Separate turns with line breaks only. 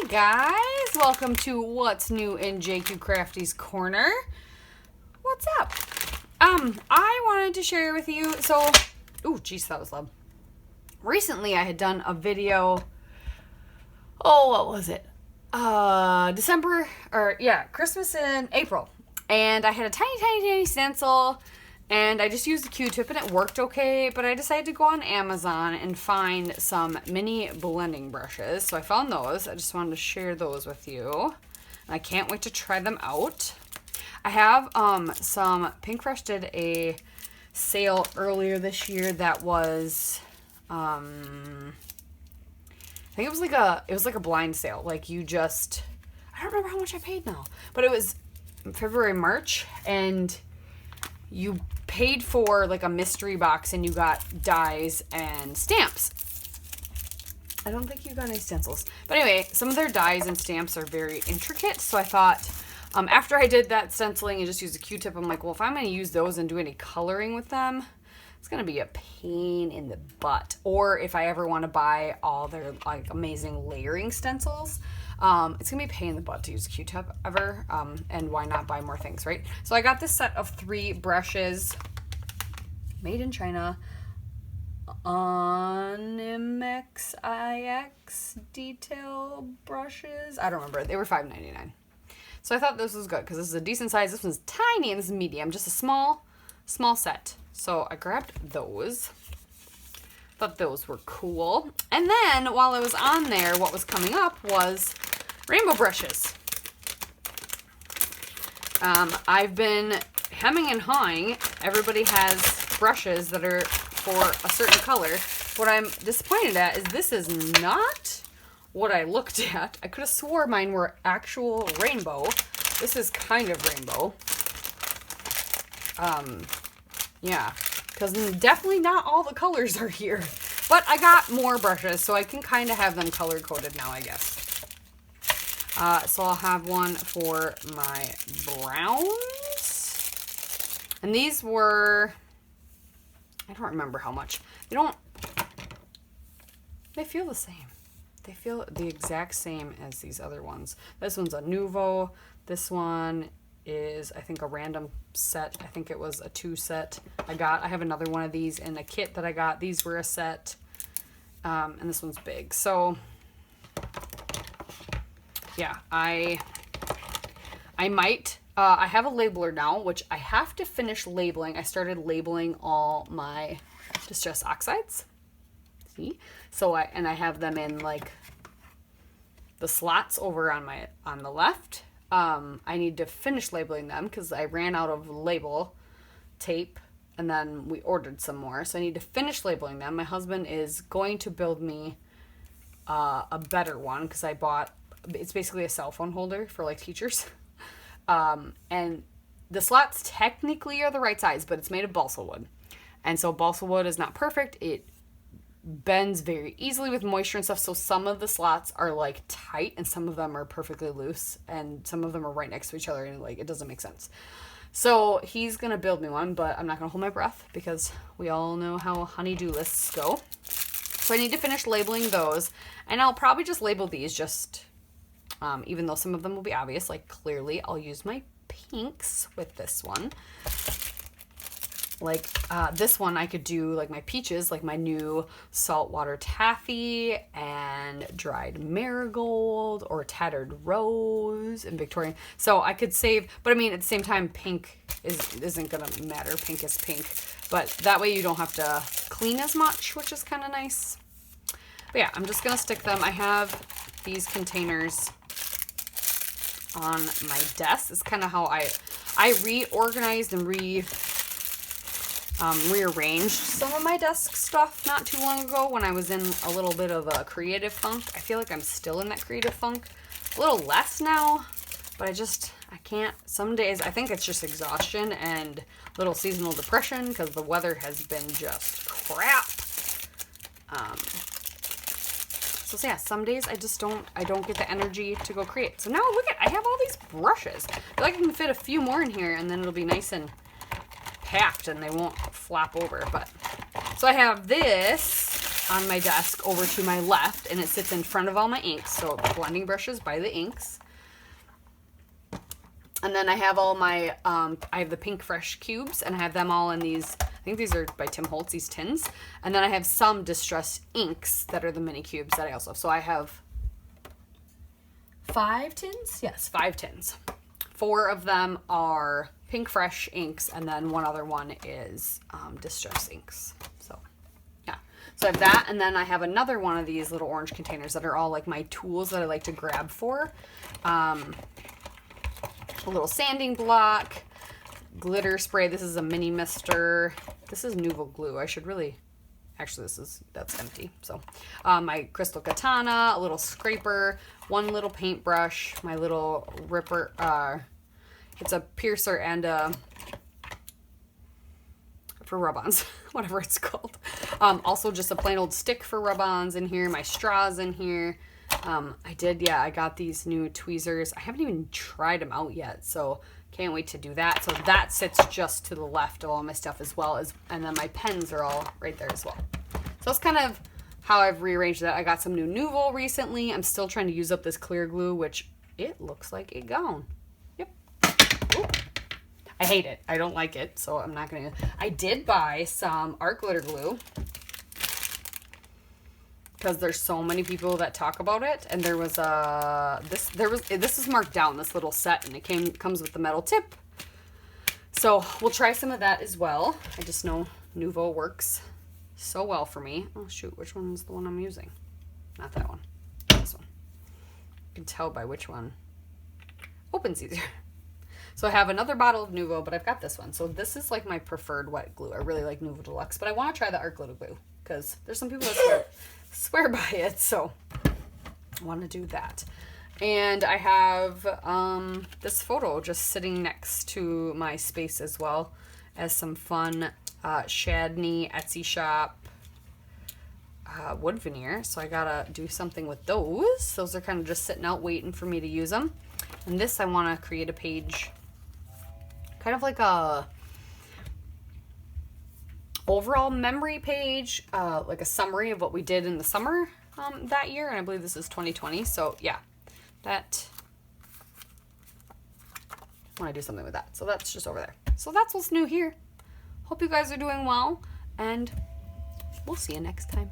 guys, welcome to What's New in JQ Crafty's Corner. What's up? I wanted to share with you, ooh, geez, that was loud. Recently I had done a video, what was it? Christmas in April. And I had a tiny stencil, and I just used a Q-tip and it worked okay, but I decided to go on Amazon and find some mini blending brushes. So I found those. I just wanted to share those with you. And I can't wait to try them out. I have some Pinkfresh did a sale earlier this year that was I think it was like a blind sale. Like I don't remember how much I paid now, but it was February, March, and you paid for like a mystery box and you got dies and stamps. I don't think you got any stencils. But anyway, some of their dies and stamps are very intricate. So I thought after I did that stenciling and just used a Q-tip, I'm like, well, if I'm going to use those and do any coloring with them, it's going to be a pain in the butt. Or if I ever want to buy all their like amazing layering stencils, it's going to be a pain in the butt to use a Q-tip ever. And why not buy more things, right? So I got this set of 3 brushes made in China. Onyx IX detail brushes. I don't remember. They were $5.99. So I thought this was good because this is a decent size. This one's tiny and this is medium. Just a small set. So I grabbed those. Thought those were cool. And then while I was on there, what was coming up was rainbow brushes. I've been hemming and hawing. Everybody has brushes that are for a certain color. What I'm disappointed at is this is not what I looked at. I could have swore mine were actual rainbow. This is kind of rainbow. Yeah, because definitely not all the colors are here. But I got more brushes, so I can kind of have them color-coded now, I guess. So I'll have one for my browns. And these were, I don't remember how much. They feel the same. They feel the exact same as these other ones. This one's a Nuvo. This one is, I think, a random set. I think it was a 2 set I have another one of these in a kit that I got. These were a set. And this one's big. So, yeah, I might, I have a labeler now, which I have to finish labeling. I started labeling all my Distress Oxides. See? So I have them in like the slots over on the left. I need to finish labeling them because I ran out of label tape and then we ordered some more. So I need to finish labeling them. My husband is going to build me a better one because it's basically a cell phone holder for like teachers. And the slots technically are the right size, but it's made of balsa wood. And so balsa wood is not perfect. It bends very easily with moisture and stuff, so some of the slots are like tight and some of them are perfectly loose and some of them are right next to each other and like it doesn't make sense. So he's gonna build me one, but I'm not gonna hold my breath because we all know how honey-do lists go. So I need to finish labeling those, and I'll probably just label these even though some of them will be obvious, like clearly I'll use my pinks with this one. Like this one I could do like my peaches, like my new saltwater taffy and dried marigold or tattered rose and Victorian. So I could save, but I mean at the same time pink isn't gonna matter. Pink is pink, but that way you don't have to clean as much, which is kind of nice. But yeah, I'm just gonna stick them. I have these containers on my desk. It's kind of how I reorganized and rearranged some of my desk stuff not too long ago when I was in a little bit of a creative funk. I feel like I'm still in that creative funk. A little less now, but I can't. Some days, I think it's just exhaustion and little seasonal depression because the weather has been just crap. So yeah, some days I don't get the energy to go create. So now look I have all these brushes. I feel like I can fit a few more in here and then it'll be nice and packed and they won't flop over. But so I have this on my desk over to my left, and it sits in front of all my inks. So blending brushes by the inks. And then I have all my, I have the Pink Fresh cubes, and I have them all in these, I think these are by Tim Holtz, these tins. And then I have some Distress inks that are the mini cubes that I also have. So I have 5 tins? Yes, 5 tins. 4 of them are Pink Fresh inks, and then one other one is Distress inks. So, yeah. So I have that, and then I have another one of these little orange containers that are all like my tools that I like to grab for. A little sanding block, glitter spray. This is a mini mister. This is Nuvo glue. I should really, actually that's empty. So my crystal katana, a little scraper, one little paintbrush, my little ripper, it's a piercer and for rub-ons, whatever it's called. Also just a plain old stick for rub-ons in here, my straws in here. I got these new tweezers. I haven't even tried them out yet, so can't wait to do that. So that sits just to the left of all my stuff as well as, and then my pens are all right there as well. So that's kind of how I've rearranged that. I got some new Nuvo recently. I'm still trying to use up this clear glue, which it looks like it gone. Yep. Ooh. I hate it. I don't like it, so I'm not gonna. I did buy some art glitter glue, because there's so many people that talk about it, and there was this is marked down, this little set, and it comes with the metal tip. So we'll try some of that as well. I just know Nuvo works so well for me. Oh shoot, which one's the one I'm using? Not that one. This one. You can tell by which one opens easier. So I have another bottle of Nuvo, but I've got this one. So this is like my preferred wet glue. I really like Nuvo Deluxe, but I want to try the art glitter glue because there's some people that swear by it, so I want to do that. And I have this photo just sitting next to my space as well as some fun Shadney Etsy shop wood veneer. So I gotta do something with those. Those are kind of just sitting out waiting for me to use them. And this I want to create a page, kind of like a overall memory page, like a summary of what we did in the summer that year, and I believe this is 2020. So yeah, that I want to do something with that. So that's just over there. So that's what's new here. Hope you guys are doing well, and we'll see you next time.